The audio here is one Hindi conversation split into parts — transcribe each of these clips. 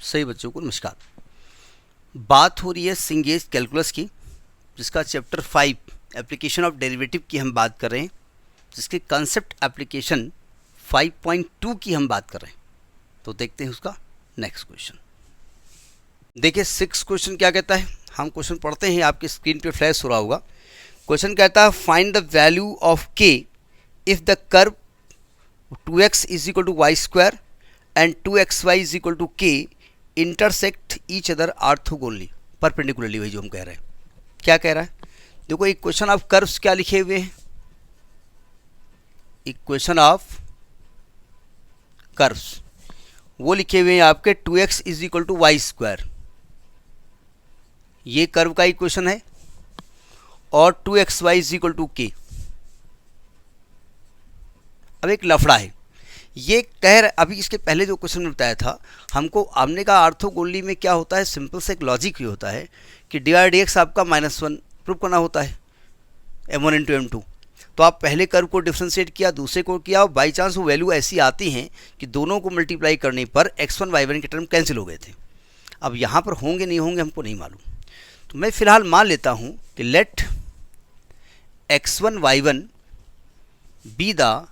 सही बच्चों को नमस्कार। बात हो रही है सिंगेज कैलकुलस की, जिसका चैप्टर 5 एप्लीकेशन ऑफ डेरिवेटिव की हम बात कर रहे हैं, जिसके कंसेप्ट एप्लीकेशन 5.2 की हम बात कर रहे हैं। तो देखते हैं उसका नेक्स्ट क्वेश्चन। देखिए 6 क्वेश्चन क्या कहता है, हम क्वेश्चन पढ़ते हैं, आपकी स्क्रीन पे फ्लैश हो रहा होगा। क्वेश्चन कहता है find the value of K if the curve 2x is equal to Y square and 2xy is equal to K intersect each other orthogonally perpendicularly. वही जो हम कह रहे हैं, क्या कह रहा है, देखो इक्वेशन ऑफ कर्व्स क्या लिखे हुए हैं, इक्वेशन ऑफ कर्व्स वो लिखे हुए हैं आपके 2x is equal to Y square, ये कर्व का इक्वेशन है, और 2xy इज इक्वल टू के। अब एक लफड़ा है, ये कह रहे, अभी इसके पहले जो क्वेश्चन में बताया था हमने कहा आर्थोगोनली में क्या होता है, सिंपल से एक लॉजिक ही होता है कि dy/dx आपका -1 प्रूव करना होता है m1 इंटू m2। तो आप पहले कर्व को डिफ्रेंशिएट किया, दूसरे को किया, और बाई चांस वो वैल्यू ऐसी आती हैं कि दोनों को मल्टीप्लाई करने पर x1 y1 के टर्म कैंसिल हो गए थे। अब यहाँ पर होंगे नहीं होंगे हमको नहीं मालूम, तो मैं फिलहाल मान लेता हूँ कि let x1 y1 be the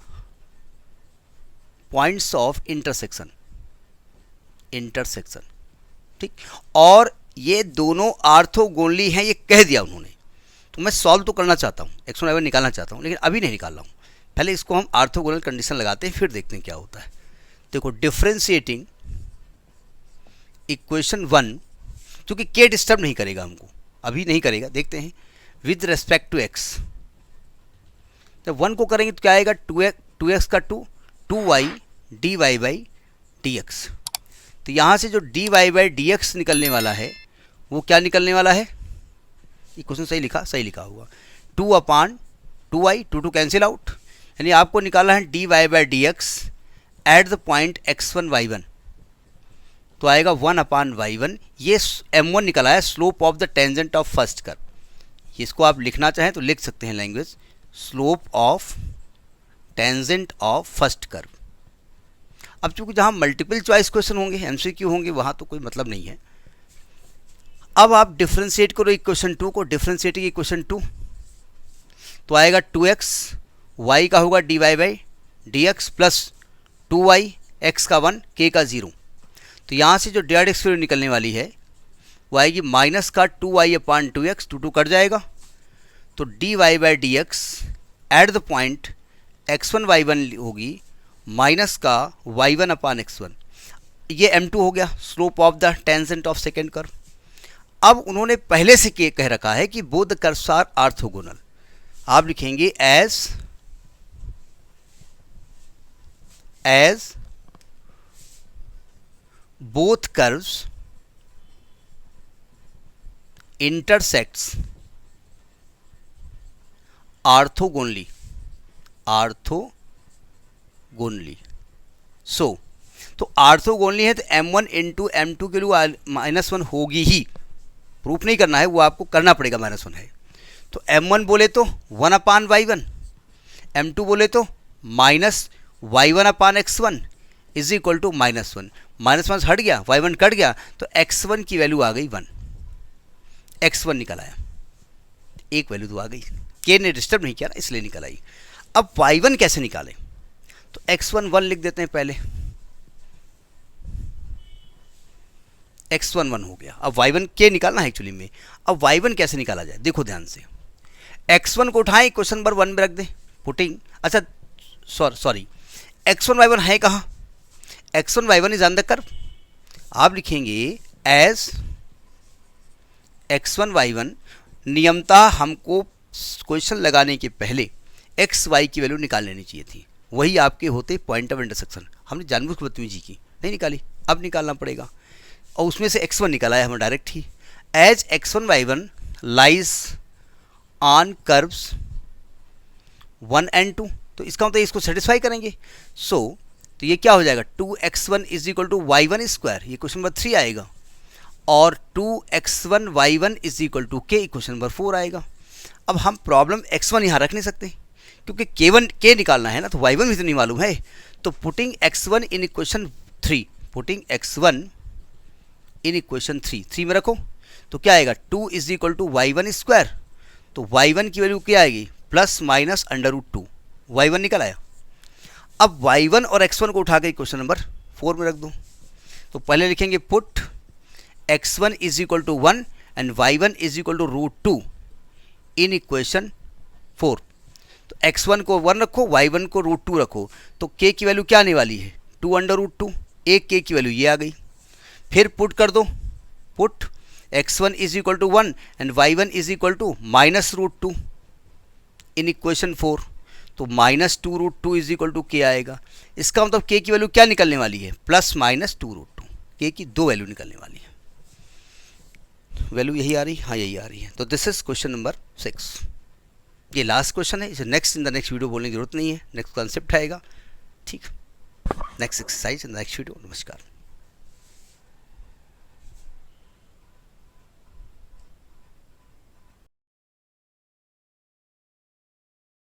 points of intersection, ठीक, और ये दोनों आर्थोगोनली हैं, ये कह दिया उन्होंने। तो मैं सॉल्व तो करना चाहता हूँ, x1 y1 निकालना चाहता हूँ, लेकिन अभी नहीं निकाल रहा हूँ। पहले इसको हम आर्थोगोनल कंडीशन लगाते हैं, फिर देखते हैं क्या होता है। देखो डिफ्रेंशिएटिंग इक्वेशन 1, क्योंकि के डिस्टर्ब नहीं करेगा हमको, अभी नहीं करेगा, देखते हैं। विद रेस्पेक्ट टू x, जब 1 को करेंगे तो क्या आएगा, 2x का 2y dy/dx। तो यहाँ से जो dy/dx निकलने वाला है वो क्या निकलने वाला है, ये क्वेश्चन सही लिखा होगा, 2/2y, 2 कैंसिल आउट, यानी आपको निकालना है dy/dx at the point x1 y1, तो आएगा 1/y1। ये m1 निकला है, slope of the tangent of first curve. इसको आप लिखना चाहें तो लिख सकते हैं language, slope of tangent of first curve. अब चूंकि जहां मल्टीपल चॉइस क्वेश्चन होंगे, एमसीक्यू होंगे, वहां तो कोई मतलब नहीं है। अब आप डिफ्रेंशिएट करो इक्वेशन 2 को, डिफ्रेंशिएटिंग इक्वेशन 2, तो आएगा 2x, y का होगा dy/dx प्लस 2y, x का 1, k का 0। तो यहाँ से जो dy/dx वैल्यू निकलने वाली है वो आएगी माइनस का 2y/2x, 2 कट जाएगा, तो dy/dx at the point x1 y1 होगी माइनस का y1/x1। ये m2 हो गया, slope of the tangent of second curve. अब उन्होंने पहले से कह रखा है कि both the curves are orthogonal. आप लिखेंगे as both curves intersects orthogonally, so तो आर्थोगोनली है तो m1 इंटू m2 के लिए -1 होगी ही, प्रूफ नहीं करना है, वो आपको करना पड़ेगा, -1 है। तो m1 बोले तो 1/y1, m2 बोले तो -y1/x1 इज इक्वल टू -1, -1 हट गया, y1 कट गया, तो x1 की वैल्यू आ गई 1, x1 निकल आया, एक वैल्यू तो आ गई, k ने डिस्टर्ब नहीं किया ना, इसलिए निकल आई। अब y1 कैसे निकालें, तो x1 1 लिख देते हैं पहले, x1 1 हो गया। अब y1 के निकालना है एक्चुअली में। अब y1 कैसे निकाला जाए, देखो ध्यान से, x1 को उठाएं, क्वेश्चन नंबर 1 में रख दें, पुटिंग, अच्छा सॉरी x1 y1 है कहाँ, x1 y1 is on the curve. आप लिखेंगे एज x1 y1, नियमतः हमको क्वेश्चन लगाने के पहले एक्स वाई की वैल्यू निकाल लेनी चाहिए थी, वही आपके होते पॉइंट ऑफ इंटरसेक्शन। हमने जानबूझ के बदतमीजी की, नहीं निकाली, अब निकालना पड़ेगा, और उसमें से x1 निकाला है हमें डायरेक्ट ही। As x1 y1 lies on curves 1 and 2, तो इसका मतलब इसको सेटिस्फाई करेंगे। तो ये क्या हो जाएगा, 2x1 is equal to y1 square, ये क्वेश्चन नंबर 3 आएगा, और 2x1 y1 is equal to k, question number 4 आएगा। अब हम प्रॉब्लम x1 यहाँ रख नहीं सकते, क्योंकि k निकालना है ना, तो y1 भी तो नहीं मालूम है, तो putting x1 in equation 3, putting x1 in equation 3 में रखो तो क्या आएगा 2 is equal to y1 square, तो y1 की वैल्यू क्या आएगी plus minus under root 2, y1 निकल आया। अब y1 और x1 को उठा के क्वेश्चन नंबर 4 में रख दो। तो पहले लिखेंगे put x1 is equal to 1 and y1 is equal to root 2 in equation 4। तो x1 को 1 रखो, y1 को रूट 2 रखो, तो k की वैल्यू क्या आने वाली है 2 अंडर रूट 2, एक k की वैल्यू ये आ गई। फिर पुट कर दो, put x1 is equal to 1 and y1 is equal to minus root 2 in equation 4। तो minus 2 root 2 is equal to K आएगा। इसका मतलब k की वैल्यू क्या निकलने वाली है प्लस माइनस 2 रूट 2, k की दो वैल्यू निकलने वाली है। वैल्यू यही आ रही, हाँ यही आ रही है। तो दिस इज क्वेश्चन नंबर 6। ये लास्ट क्वेश्चन है, इसे next in the next video बोलने की जरूरत नहीं है, नेक्स्ट कॉन्सेप्ट आएगा। ठीक, next exercise in the next video. नमस्कार।